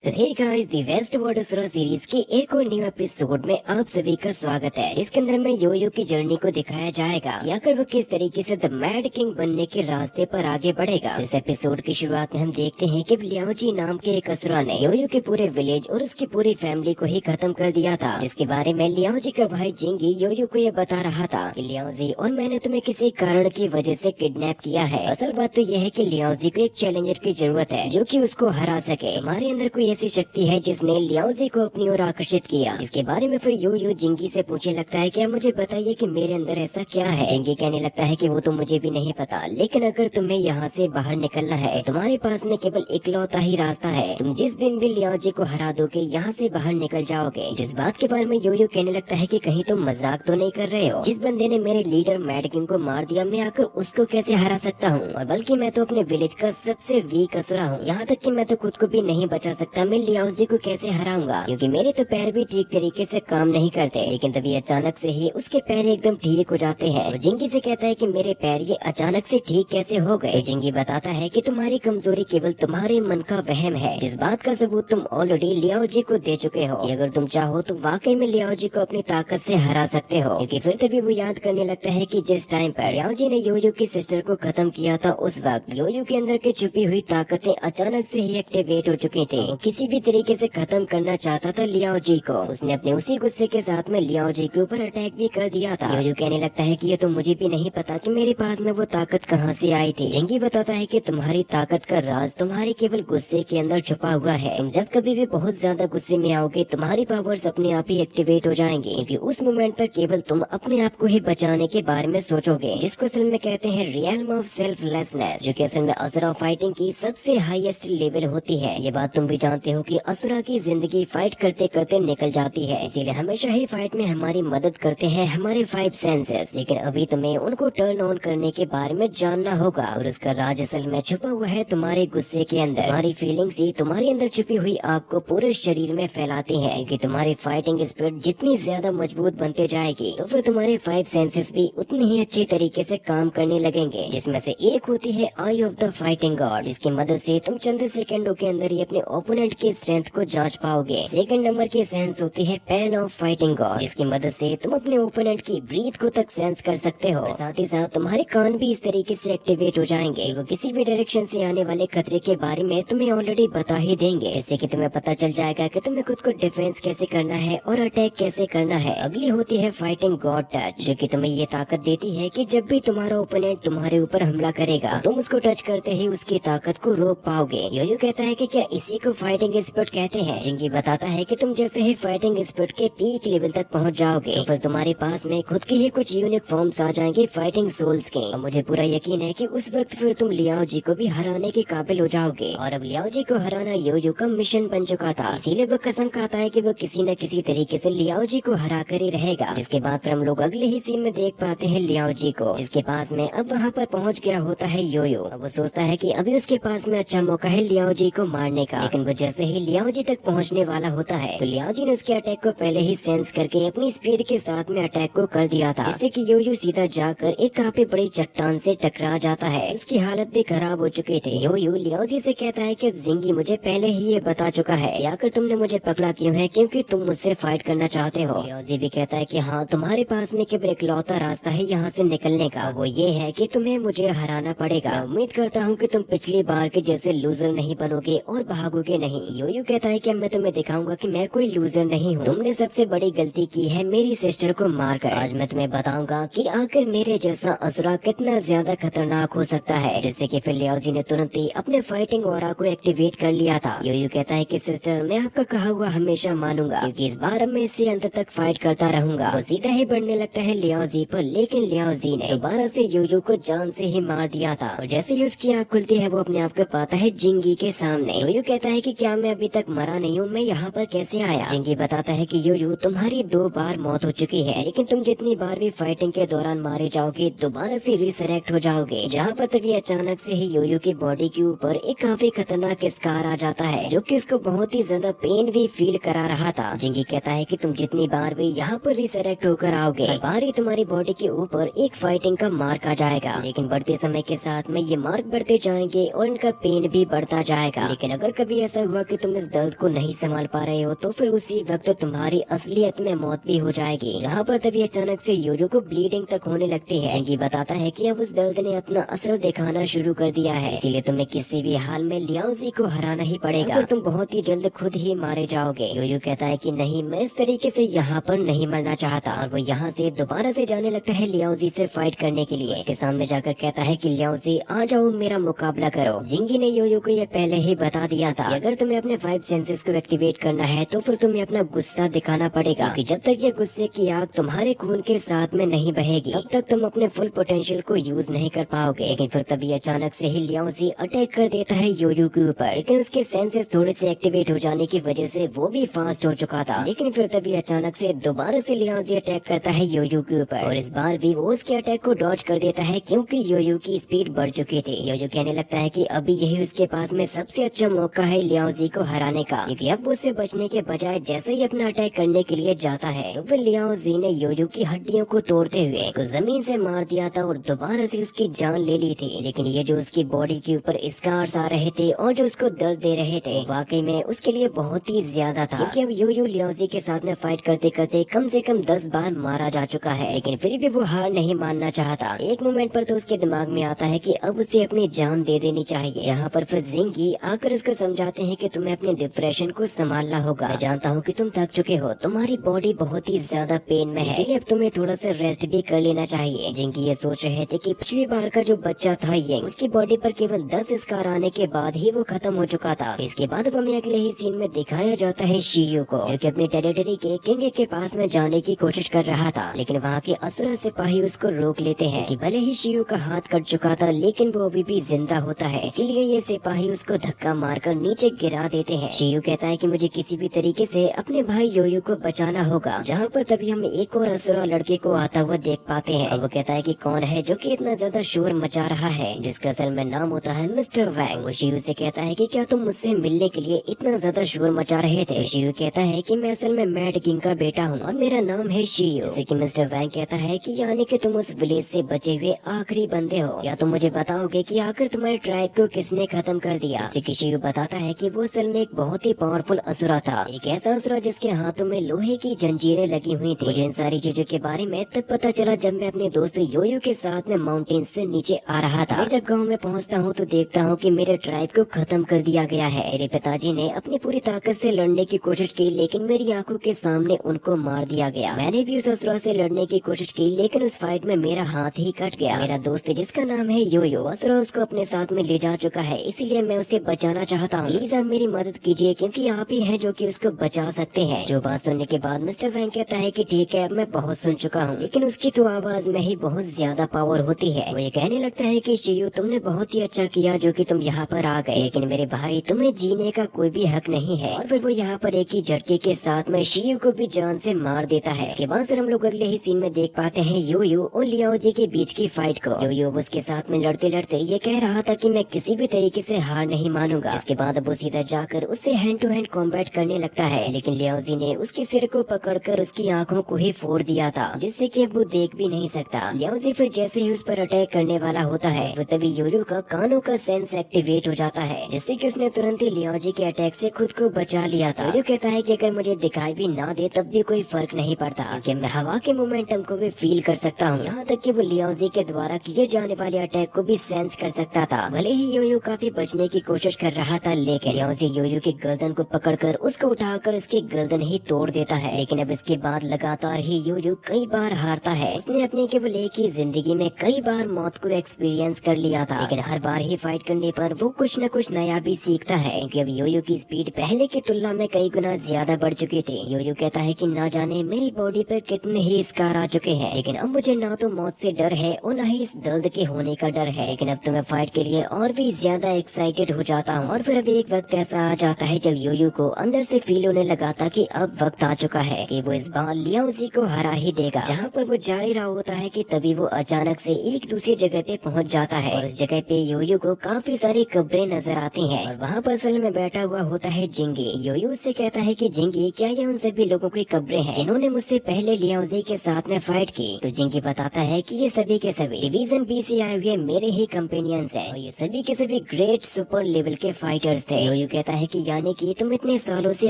तो hey guys, दी waste world asura series के एक और न्यू एपिसोड में आप सभी का स्वागत है। इसके अंदर में योयो की जर्नी को दिखाया जाएगा या फिर वो किस तरीके से द मैड किंग बनने के रास्ते पर आगे बढ़ेगा। इस एपिसोड की शुरुआत में हम देखते हैं कि लियाओजी नाम के एक असुरा ने योयो के पूरे विलेज और उसकी पूरी फैमिली को ही खत्म कर दिया था, जिसके बारे में लियाओजी का भाई जिंगी योयो को ये बता रहा था कि लियाओजी और मैंने तुम्हें किसी कारण की वजह से किडनैप किया है। असल बात तो यह है कि लियाओजी को एक चैलेंजर की जरूरत है जो कि उसको हरा सके। हमारे अंदर कोई ऐसी शक्ति है जिसने लियाओजी को अपनी ओर आकर्षित किया। इसके बारे में फिर योयो जिंगी से पूछने लगता है कि आप मुझे बताइए कि मेरे अंदर ऐसा क्या है। जिंगी कहने लगता है कि वो तो मुझे भी नहीं पता, लेकिन अगर तुम्हें यहाँ से बाहर निकलना है तुम्हारे पास में केवल इकलौता ही रास्ता है। तुम जिस दिन भी लियाओजी को हरा दोगे यहाँ से बाहर निकल जाओगे। जिस बात के बारे में योयो कहने लगता है कि कहीं तुम मजाक तो नहीं कर रहे हो। जिस बंदे ने मेरे लीडर मैड किंग को मार दिया, मैं आकर उसको कैसे हरा सकता हूँ? और बल्कि मैं तो अपने विलेज का सबसे वीक असुरा हूँ। यहाँ तक कि मैं तो खुद को भी नहीं बचा सकता। मैं लियाओजी को कैसे हराऊंगा, क्योंकि मेरे तो पैर भी ठीक तरीके से काम नहीं करते। लेकिन तभी अचानक से ही उसके पैर एकदम ठीक हो जाते हैं। वो जिंगी से कहता है कि मेरे पैर ये अचानक से ठीक कैसे हो गए। तो जिंगी बताता है कि तुम्हारी कमजोरी केवल तुम्हारे मन का वहम है, जिस बात का सबूत तुम ऑलरेडी लियाओजी को दे चुके हो। अगर तुम चाहो तो वाकई में लियाओजी को अपनी ताकत से हरा सकते हो। क्योंकि फिर तभी वो याद करने लगता है कि जिस टाइम पर लियाओजी ने योयो की सिस्टर को खत्म किया था, उस वक्त योयो के अंदर की छुपी हुई ताकतें अचानक से ही एक्टिवेट हो चुकी थी। किसी भी तरीके से खत्म करना चाहता था लियाओजी को। उसने अपने उसी गुस्से के साथ में लियाओजी के ऊपर अटैक भी कर दिया था। योयो कहने लगता है कि ये तो मुझे भी नहीं पता कि मेरे पास में वो ताकत कहां से आई थी। जिंगी बताता है कि तुम्हारी ताकत का राज तुम्हारे केवल गुस्से के अंदर छुपा हुआ है। तुम जब कभी भी बहुत ज्यादा गुस्से में आओगे तुम्हारी पावर्स अपने आप ही एक्टिवेट हो जाएंगी, क्योंकि उस मोमेंट पर केवल तुम अपने आप को ही बचाने के बारे में सोचोगे, जिसको असल में कहते हैं रियल्म ऑफ सेल्फलेसनेस, जो कि असल में असुरा फाइटिंग की सबसे हाईएस्ट लेवल होती है। ये बात तुम भी जानते हो कि असुरा की जिंदगी फाइट करते करते निकल जाती है, इसीलिए हमेशा ही फाइट में हमारी मदद करते हैं हमारे 5 सेंसेस। लेकिन अभी तुम्हें उनको टर्न ऑन करने के बारे में जानना होगा, और उसका राज असल में छुपा हुआ है तुम्हारे गुस्से के अंदर। तुम्हारी फीलिंग्स ही तुम्हारे अंदर छुपी हुई आग को पूरे शरीर में फैलाती है, क्योंकि तुम्हारी फाइटिंग स्पिरिट जितनी ज्यादा मजबूत बनते जाएगी तो फिर तुम्हारे 5 सेंसेस भी उतने ही अच्छी तरीके से काम करने लगेंगे। जिसमें से एक होती है आई ऑफ द फाइटिंग गॉड, जिसकी मदद से तुम चंद सेकंडों के अंदर ही अपने ओपोनेंट की स्ट्रेंथ को जांच पाओगे। सेकंड नंबर की सेंस होती है पैन ऑफ फाइटिंग गॉड, जिसकी मदद से तुम अपने ओपोनेंट की ब्रीथ को तक सेंस कर सकते हो। साथ ही साथ तुम्हारे कान भी इस तरीके से एक्टिवेट हो जाएंगे। वो किसी भी डायरेक्शन से आने वाले खतरे के बारे में तुम्हें ऑलरेडी बता ही देंगे, जिससे कि तुम्हें पता चल जाएगा कि तुम्हें खुद को डिफेंस कैसे करना है और अटैक कैसे करना है। अगली होती है फाइटिंग गॉड टच, जो कि तुम्हें ये ताकत देती है कि जब भी तुम्हारा ओपोनेंट तुम्हारे ऊपर हमला करेगा तुम उसको टच करते ही उसकी ताकत को रोक पाओगे। योयो कहता है कि क्या इसी को फाइटिंग स्पिरिट कहते हैं। जिंगी बताता है कि तुम जैसे ही फाइटिंग स्पिरिट के पीक लेवल तक पहुंच जाओगे तो फिर तुम्हारे पास में खुद की ही कुछ यूनिक फॉर्म्स आ जाएंगे फाइटिंग सोल्स के। और मुझे पूरा यकीन है कि उस वक्त फिर तुम लियाओजी को भी हराने के काबिल हो जाओगे। और अब लियाओजी को हराना योयो का मिशन बन चुका था, इसीलिए वो कसम खाता है कि वो किसी न किसी तरीके से लियाओजी को हरा कर ही रहेगा। जिसके बाद फिर हम लोग अगले ही सीन में देख पाते हैं लियाओजी को, जिसके पास में अब वहाँ पर पहुँच गया होता है योयो। अब वो सोचता है कि अभी उसके पास में अच्छा मौका है लियाओजी को मारने का। लेकिन वो जैसे ही लियाओजी तक पहुंचने वाला होता है तो लियाओजी ने उसके अटैक को पहले ही सेंस करके अपनी स्पीड के साथ में अटैक को कर दिया था, जिससे कि योयो सीधा जाकर एक काफी बड़ी चट्टान से टकरा जाता है। उसकी हालत भी खराब हो चुकी थी। योयो लियाओजी से कहता है कि अब जिंगी मुझे पहले ही ये बता चुका है, या कर तुमने मुझे पकड़ा क्यों है, क्योंकि तुम मुझसे फाइट करना चाहते हो। लियाओजी भी कहता है कि हाँ, तुम्हारे पास में केवल इकलौता रास्ता है यहाँ से निकलने का, वो ये है कि तुम्हें मुझे हराना पड़ेगा। उम्मीद करता हूँ कि तुम पिछली बार के जैसे लूजर नहीं बनोगे और भागोगे नहीं। योयो कहता है कि मैं तुम्हें दिखाऊंगा कि मैं कोई लूजर नहीं हूँ। तुमने सबसे बड़ी गलती की है मेरी सिस्टर को मारकर। आज मैं तुम्हें बताऊंगा कि आखिर मेरे जैसा असुरा कितना ज्यादा खतरनाक हो सकता है। जिससे कि फिर लियाओजी ने तुरंत ही अपने फाइटिंग ऑरा को एक्टिवेट कर लिया था। योयो कहता है कि सिस्टर, मैं आपका कहा हुआ हमेशा मानूंगा, क्योंकि इस बार अब मैं इससे अंत तक फाइट करता रहूंगा। वो सीधा ही बढ़ने लगता है लियाओजी पर, लेकिन लियाओजी ने दोबारा से योयो को जान से ही मार दिया था। और जैसे ही उसकी आँख खुलती है वो अपने आप को पाता है जिंगी के सामने। योयो कहता है कि क्या मैं अभी तक मरा नहीं हूँ, मैं यहाँ पर कैसे आया। जिंगी बताता है कि योयो, तुम्हारी 2 बार मौत हो चुकी है, लेकिन तुम जितनी बार भी फाइटिंग के दौरान मारे जाओगे दोबारा से रिसरेक्ट हो जाओगे। जहाँ पर तभी अचानक से ही योयो की बॉडी के ऊपर एक काफी खतरनाक स्कार आ जाता है, जो कि उसको बहुत ही ज्यादा पेन भी फील करा रहा था। जिंगी कहता है कि तुम जितनी बार भी यहाँ पर रिसरेक्ट होकर आओगे हर बार ही तुम्हारी बॉडी के ऊपर एक फाइटिंग का मार्क आ जाएगा, लेकिन बढ़ते समय के साथ में ये मार्क बढ़ते जाएंगे और इनका पेन भी बढ़ता जाएगा। लेकिन अगर कभी ऐसा हुआ कि तुम इस दर्द को नहीं संभाल पा रहे हो तो फिर उसी वक्त तुम्हारी असलियत में मौत भी हो जाएगी। जहाँ पर तभी अचानक से योयो को ब्लीडिंग तक होने लगती है। जिंगी बताता है कि अब उस दर्द ने अपना असर दिखाना शुरू कर दिया है, इसीलिए तुम्हें किसी भी हाल में लियाओजी को हराना ही पड़ेगा, फिर तुम बहुत ही जल्द खुद ही मारे जाओगे। योयो कहता है कि नहीं, मैं इस तरीके से यहाँ पर नहीं मरना चाहता, और वो यहाँ से दोबारा से जाने लगता है लियाओजी से फाइट करने के लिए। उसके सामने जाकर कहता है कि लियाओजी आ जाओ, मेरा मुकाबला करो। जिंगी ने योयो को यह पहले ही बता दिया था, अगर तुम्हें अपने 5 सेंसेस को एक्टिवेट करना है तो फिर तुम्हें अपना गुस्सा दिखाना पड़ेगा, क्योंकि जब तक ये गुस्से की आग तुम्हारे खून के साथ में नहीं बहेगी तब तक तुम अपने फुल पोटेंशियल को यूज नहीं कर पाओगे। लेकिन फिर तभी अचानक से ही लियाओजी अटैक कर देता है योयो के ऊपर, लेकिन उसके सेंसेस थोड़े से एक्टिवेट हो जाने की वजह से वो भी फास्ट हो चुका था। लेकिन फिर तभी अचानक से दोबारा से लियाओजी अटैक करता है योयो के ऊपर, और इस बार भी वो उसके अटैक को डॉज कर देता है क्योंकि योयो की स्पीड बढ़ चुकी थी। योयो कहने लगता है कि अभी यही उसके पास में सबसे अच्छा मौका है लियाओजी को हराने का, क्योंकि अब उससे बचने के बजाय जैसे ही अपना अटैक करने के लिए जाता है तो फिर लियाओजी ने योयो की हड्डियों को तोड़ते हुए उसको जमीन से मार दिया था और दोबारा से उसकी जान ले ली थी। लेकिन ये जो उसकी बॉडी के ऊपर स्कार्स आ रहे थे और जो उसको दर्द दे रहे थे वाकई में उसके लिए बहुत ही ज्यादा था, क्योंकि अब योयो लियाओजी के साथ में फाइट करते करते कम से कम 10 बार मारा जा चुका है। लेकिन फिर भी वो हार नहीं मानना चाहता। एक मोमेंट पर तो उसके दिमाग में आता है कि अब उसे अपनी जान दे देनी चाहिए। यहाँ पर फिर जिंगी आकर उसको समझाते हैं कि तुम्हें अपने डिप्रेशन को संभालना होगा। मैं जानता हूँ कि तुम थक चुके हो, तुम्हारी बॉडी बहुत ही ज्यादा पेन में है, इसलिए अब तुम्हें थोड़ा सा रेस्ट भी कर लेना चाहिए। जिंगी ये सोच रहे थे कि पिछली बार का जो बच्चा था ये उसकी बॉडी पर केवल 10 स्कार आने के बाद ही वो खत्म हो चुका था। इसके बाद अब हमें अगले ही सीन में दिखाया जाता है शियो को, जो कि अपनी टेरिटरी के किंग के पास में जाने की कोशिश कर रहा था। लेकिन वहाँ के असुर सिपाही उसको रोक लेते हैं कि भले ही शियो का हाथ कट चुका था लेकिन वो अभी भी जिंदा होता है, इसीलिए ये सिपाही उसको धक्का मारकर नीचे गिरा देते हैं। शियो कहता है कि मुझे किसी भी तरीके से अपने भाई योयो को बचाना होगा। जहाँ पर तभी हम एक और असुरा लड़के को आता हुआ देख पाते हैं, और वो कहता है कि कौन है जो कि इतना ज्यादा शोर मचा रहा है, जिसका असल में नाम होता है मिस्टर वैंग। वो शियो से कहता है कि क्या तुम मुझसे मिलने के लिए इतना ज्यादा शोर मचा रहे थे। शियो कहता है कि मैं असल में मैड किंग का बेटा हूँ और मेरा नाम है शियो। जैसे कि मिस्टर वैंग कहता है कि यानी कि तुम उस विलेज से बचे हुए आखिरी बंदे हो, या तुम मुझे बताओगे कि आखिर तुम्हारे ट्राइब को किसने खत्म कर दिया। जैसे कि शियो बताता है कि वो असल में एक बहुत ही पावरफुल असुरा था, एक ऐसा असुरा जिसके हाथों में लोहे की जंजीरें लगी हुई थी। मुझे इन सारी चीजों के बारे में तब पता चला जब मैं अपने दोस्त योयो के साथ में माउंटेन से नीचे आ रहा था। मैं जब गांव में पहुंचता हूं तो देखता हूं कि मेरे ट्राइब को खत्म कर दिया गया है। मेरे पिताजी ने अपनी पूरी ताकत से लड़ने की कोशिश की लेकिन मेरी आंखों के सामने उनको मार दिया गया। मैंने भी उस असुरा से लड़ने की कोशिश की लेकिन उस फाइट में मेरा हाथ ही कट गया। मेरा दोस्त जिसका नाम है योयो, असुरा उसको अपने साथ में ले जा चुका है, इसीलिए मैं उसे बचाना चाहता हूँ। प्लीज आप मेरी मदद कीजिए क्योंकि आप ही हैं जो कि उसको बचा सकते हैं। जो बात सुनने के बाद मिस्टर वैंग कहता है कि ठीक है, मैं बहुत सुन चुका हूँ, लेकिन उसकी तो आवाज में ही बहुत ज्यादा पावर होती है। वो ये कहने लगता है कि शियो, तुमने बहुत ही अच्छा किया जो कि तुम यहाँ पर आ गए, लेकिन मेरे भाई तुम्हें जीने का कोई भी हक नहीं है। और फिर वो यहाँ पर एक ही झटके के साथ में शियो को भी जान से मार देता है। इसके बाद फिर हम लोग अगले ही सीन में देख पाते हैं योयो और लियाओजी के बीच की फाइट को। योयो उसके साथ में लड़ते लड़ते ये कह रहा था कि मैं किसी भी तरीके से हार नहीं मानूंगा। इसके बाद अब वो सीधा जाकर उससे हैंड टू हैंड कॉम्बैट करने लगता है, लेकिन लियाओजी ने उसके सिर को पकड़कर उसकी आंखों को ही फोड़ दिया था, जिससे कि अब वो देख भी नहीं सकता। लियाओजी फिर जैसे ही उस पर अटैक करने वाला होता है वो तभी योयो का कानों का सेंस एक्टिवेट हो जाता है, जिससे कि उसने तुरंत ही लियाओजी के अटैक से खुद को बचा लिया था। योयो कहता है कि अगर मुझे दिखाई भी ना दे तब भी कोई फर्क नहीं पड़ता, क्योंकि मैं हवा के मोमेंटम को भी फील कर सकता हूँ। यहाँ तक कि वो लियाओजी के द्वारा किए जाने वाले अटैक को भी सेंस कर सकता था। भले ही योयो काफी बचने की कोशिश कर रहा था लेकिन लियाओजी योयो की गर्दन को पकड़कर उसको उठाकर उसकी गर्दन ही तोड़ देता है। लेकिन अब इसके बाद लगातार ही योयो कई बार हारता है। उसने अपनी केवल एक ही जिंदगी में कई बार मौत को एक्सपीरियंस कर लिया था, लेकिन हर बार ही फाइट करने पर वो कुछ न कुछ नया भी सीखता है, क्योंकि अब योयो की स्पीड पहले की तुलना में कई गुना ज्यादा बढ़ चुकी थी। योयो कहता है कि ना जाने मेरी बॉडी पर कितने ही स्कार आ चुके हैं, लेकिन अब मुझे ना तो मौत से डर है और न ही इस दर्द के होने का डर है। लेकिन अब तो मैं फाइट के लिए और भी ज्यादा एक्साइटेड हो जाता हूँ। और फिर अब एक वक्त ऐसा आ जाता है जब योयो को अंदर से फील होने लगा था कि अब वक्त आ चुका है कि वो इस बार लियाओजी को हरा ही देगा। जहाँ पर वो जा ही रहा होता है कि तभी वो अचानक से एक दूसरी जगह पे पहुँच जाता है, और उस जगह पे योयो को काफी सारी कब्रें नजर आती हैं, और वहाँ पर असल में बैठा हुआ होता है जिंगी। योयो उससे कहता है कि जिंगी, क्या ये उन सभी लोगों की कब्रें हैं जिन्होंने मुझसे पहले लियाओजी के साथ में फाइट की? तो जिंगी बताता है कि ये सभी के सभी डिवीजन बी से आए हुए मेरे ही कंपेनियंस हैं, और ये सभी के सभी ग्रेट सुपर लेवल के फाइटर्स थे। योयो कहता है कि यानी कि तुम इतने सालों से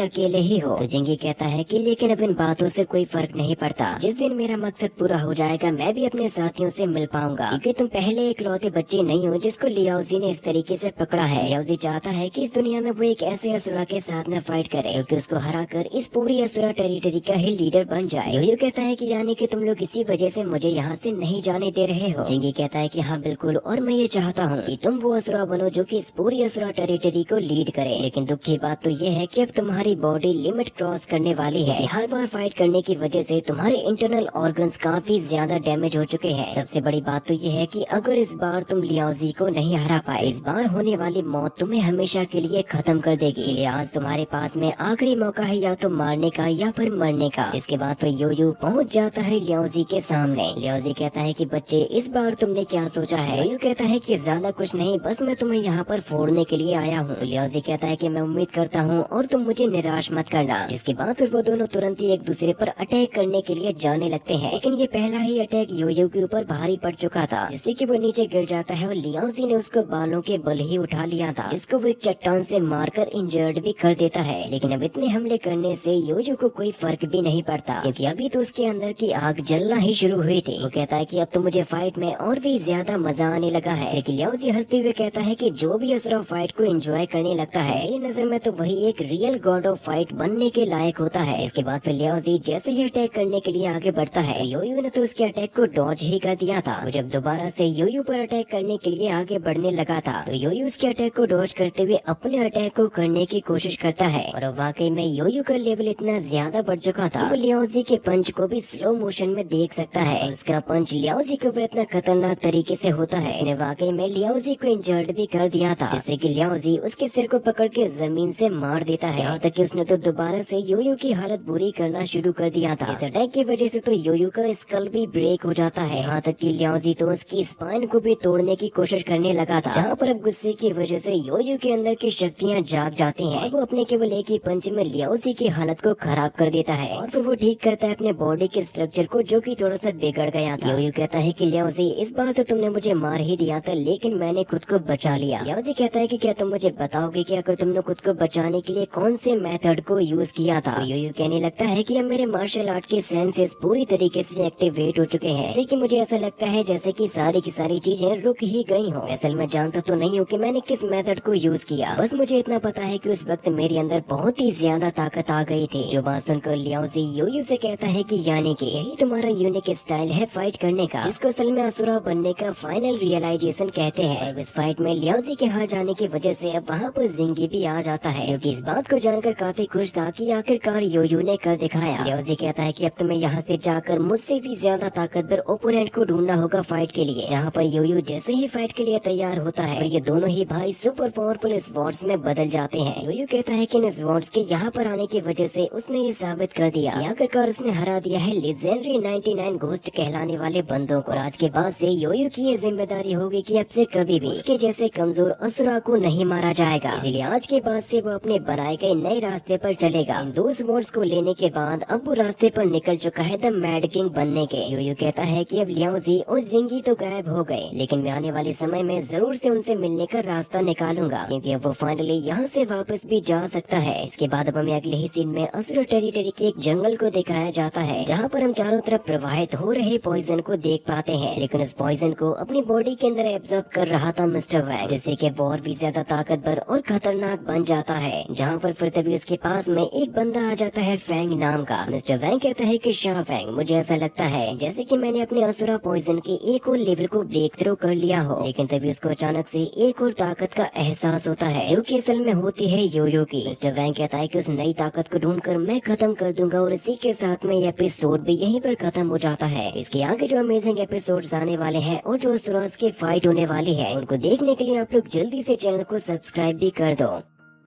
अकेले ही हो। तो जिंगी कहता है कि लेकिन अब इन बातों से कोई फर्क नहीं पड़ता। जिस दिन मेरा मकसद पूरा हो जाएगा मैं भी अपने साथियों से मिल पाऊंगा, क्योंकि तुम पहले इकलौते बच्चे नहीं हो जिसको लियाओजी ने इस तरीके से पकड़ा है। लियाओजी चाहता है कि इस दुनिया में वो एक ऐसे असुरा के साथ में फाइट करे क्योंकि उसको हरा कर इस पूरी असुरा टेरिटरी का ही लीडर बन जाए। योयो कहता है कि यानी कि तुम लोग इसी वजह से मुझे यहाँ से नहीं जाने दे रहे हो। जिंगी कहता है कि हाँ बिल्कुल, और मैं ये चाहता हूँ कि तुम वो असुरा बनो जो कि इस पूरी असुरा टेरिटरी को लीड करे। लेकिन दुख की बात तो ये है कि अब तुम्हारी बॉडी लिमिट क्रॉस करने वाली है। हर बार फाइट करने की वजह से तुम्हारे इंटरनल ऑर्गन्स काफी ज्यादा डैमेज हो चुके हैं। सबसे बड़ी बात तो ये है कि अगर इस बार तुम लियाओजी को नहीं हरा पाए, इस बार होने वाली मौत तुम्हें हमेशा के लिए खत्म कर देगी। इसलिए आज तुम्हारे पास में आखिरी मौका है, या तो मारने का या फिर मरने का। इसके बाद फिर योयो पहुंच जाता है लियाओजी के सामने। लियाओजी कहता है कि बच्चे इस बार तुमने क्या सोचा है? योयो कहता है कि ज्यादा कुछ नहीं, बस मैं तुम्हें यहाँ पर फोड़ने के लिए आया हूँ। लियाओजी कहता है कि मैं उम्मीद करता हूँ और तुम मुझे निराश मत करना। इसके बाद फिर वो दोनों तुरंत ही एक दूसरे पर अटैक करने के लिए जाने लगते हैं। लेकिन ये पहला ही अटैक योयो के ऊपर भारी पड़ चुका था, जिससे कि वो नीचे गिर जाता है और लियाओजी ने उसको बालों के बल ही उठा लिया था, जिसको वो एक चट्टान से मारकर इंजर्ड भी कर देता है। लेकिन अब इतने हमले करने से योयो को कोई फर्क भी नहीं पड़ता, क्योंकि अभी तो उसके अंदर की आग जलना ही शुरू हुई थी। वो कहता है कि अब तो मुझे फाइट में और भी ज्यादा मजा आने लगा है। लेकिन लियाओजी हंसते हुए कहता है कि जो भी असुरा फाइट को एंजॉय करने लगता है, मेरी नजर में तो वही एक रियल गॉड ऑफ फाइट बनने के लायक होता है। इसके बाद फिर लियाओजी जैसे ही अटैक करने के लिए आगे बढ़ता है, योयो ने तो उसके अटैक को डॉज ही कर दिया था। वो जब दोबारा से योयो पर अटैक करने के लिए आगे बढ़ने लगा था, तो योयो उसके अटैक को डॉज करते हुए अपने अटैक को करने की कोशिश करता है। और वाकई में योयो का लेवल इतना ज्यादा बढ़ चुका था, वो लियाओजी के पंच को भी स्लो मोशन में देख सकता है। और उसका पंच लियाओजी के ऊपर इतना खतरनाक तरीके से होता है, उसने वाकई में लियाओजी को इंजर्ड भी कर दिया था, जिससे कि लियाओजी उसके सिर को पकड़ के जमीन से मार देता है। यहाँ तक कि उसने तो दोबारा से योयो की हालत बुरी करना शुरू कर दिया था। इस अटैक की वजह से तो योयो का स्कल भी ब्रेक हो जाता है। यहाँ तक कि लियाओजी तो उसकी स्पाइन को भी तोड़ने की कोशिश करने लगा था, जहाँ पर अब गुस्से की वजह से योयो के अंदर की शक्तियाँ जाग जाती हैं। वो अपने केवल एक ही पंच में लियाओजी की हालत को खराब कर देता है और फिर वो ठीक करता है अपने बॉडी के स्ट्रक्चर को, जो कि थोड़ा सा बिगड़ गया था। योयो कहता है कि लियाओजी इस बार तो तुमने मुझे मार ही दिया था, लेकिन मैंने खुद को बचा लिया। लियाओजी कहता है कि क्या तुम मुझे बताओगे कि अगर तुमने खुद को बचाने के लिए कौन से मेथड को यूज किया था? योयो कहने लगता है कि अब मेरे मार्शल आर्ट के सेंसेस पूरी तरीके से एक्टिवेट हो चुके हैं, जैसे कि मुझे ऐसा लगता है जैसे कि सारी की सारी चीजें रुक ही गई हो। असल में जानता तो नहीं हूँ कि मैंने किस मेथड को यूज किया, बस मुझे इतना पता है कि उस वक्त मेरे अंदर बहुत ही ज्यादा ताकत आ गई थी। जो बात सुनकर लियाओजी योयो से कहता है कि यानी कि यही तुम्हारा यूनिक स्टाइल है फाइट करने का, जिसको असल में असुरा बनने का फाइनल रियलाइजेशन कहते हैं। इस फाइट में लियाओजी के हार जाने की वजह से अब वहाँ पर जिंगी भी आ जाता है, जो कि इस बात को जानकर काफी खुश था कि आखिरकार योयो ने कर दिखाया। लियाओजी कहता है कि अब तुम्हें यहाँ से जाकर मुझसे भी ज्यादा ताकतवर ओपोनेंट को ढूंढना होगा फाइट के लिए। जहाँ पर योयो जैसे ही फाइट के लिए तैयार होता है, ये दोनों ही भाई सुपर पावरफुल स्वॉर्ड्स में बदल जाते हैं। योयो कहता है कि इन स्वॉर्ड्स के यहाँ पर आने की वजह से उसने ये साबित कर दिया कि आखिरकार उसने हरा दिया है लेजेंडरी 99 घोस्ट कहलाने वाले बंदों को। आज के बाद से योयो की ये जिम्मेदारी होगी कि अब से कभी भी उसके जैसे कमजोर असुरा को नहीं मारा जाएगा। इसीलिए आज के बाद से वो अपने बनाए गए नए रास्ते पर चलेगा। इन दो स्वॉर्ड्स को लेने के बाद अब वो रास्ते पर निकल चुका है द मैड किंग बनने के। योयो कहता है कि अब लियाओजी और जिंगी तो गायब हो गए, लेकिन मैं आने वाले समय में जरूर से उनसे मिलने का रास्ता निकालूंगा, क्योंकि अब वो फाइनली यहाँ से वापस भी जा सकता है। इसके बाद अब हमें अगले ही सीन में असुरा टेरिटरी के एक जंगल को दिखाया जाता है, जहाँ पर हम चारों तरफ प्रवाहित हो रहे पॉइजन को देख पाते हैं। लेकिन उस पॉइजन को अपनी बॉडी के अंदर एब्जॉर्ब कर रहा था मिस्टर वैंग, जिससे कि वो और भी ज्यादा ताकतवर और खतरनाक बन जाता है। जहाँ पर फिर तभी उसके पास में एक बंदा आ जाता है फैंग नाम का। मिस्टर वैंग कहता है कि शाह फैंग, मुझे ऐसा लगता है जैसे कि मैंने अपने असुरा पॉइजन के एक और लेवल को ब्रेक थ्रू कर लिया हो। लेकिन तभी उसको अचानक से एक और ताकत का एहसास होता है, जो कि असल में होती है योयो की। मिस्टर वैंग कहता है कि उस नई ताकत को ढूंढकर मैं खत्म कर दूंगा, और इसी के साथ में ये एपिसोड भी यहीं पर खत्म हो जाता है। इसके आगे जो अमेजिंग एपिसोड्स आने वाले हैं और जो असुरास की फाइट होने वाली है, उनको देखने के लिए आप लोग जल्दी से चैनल को सब्सक्राइब भी कर दो।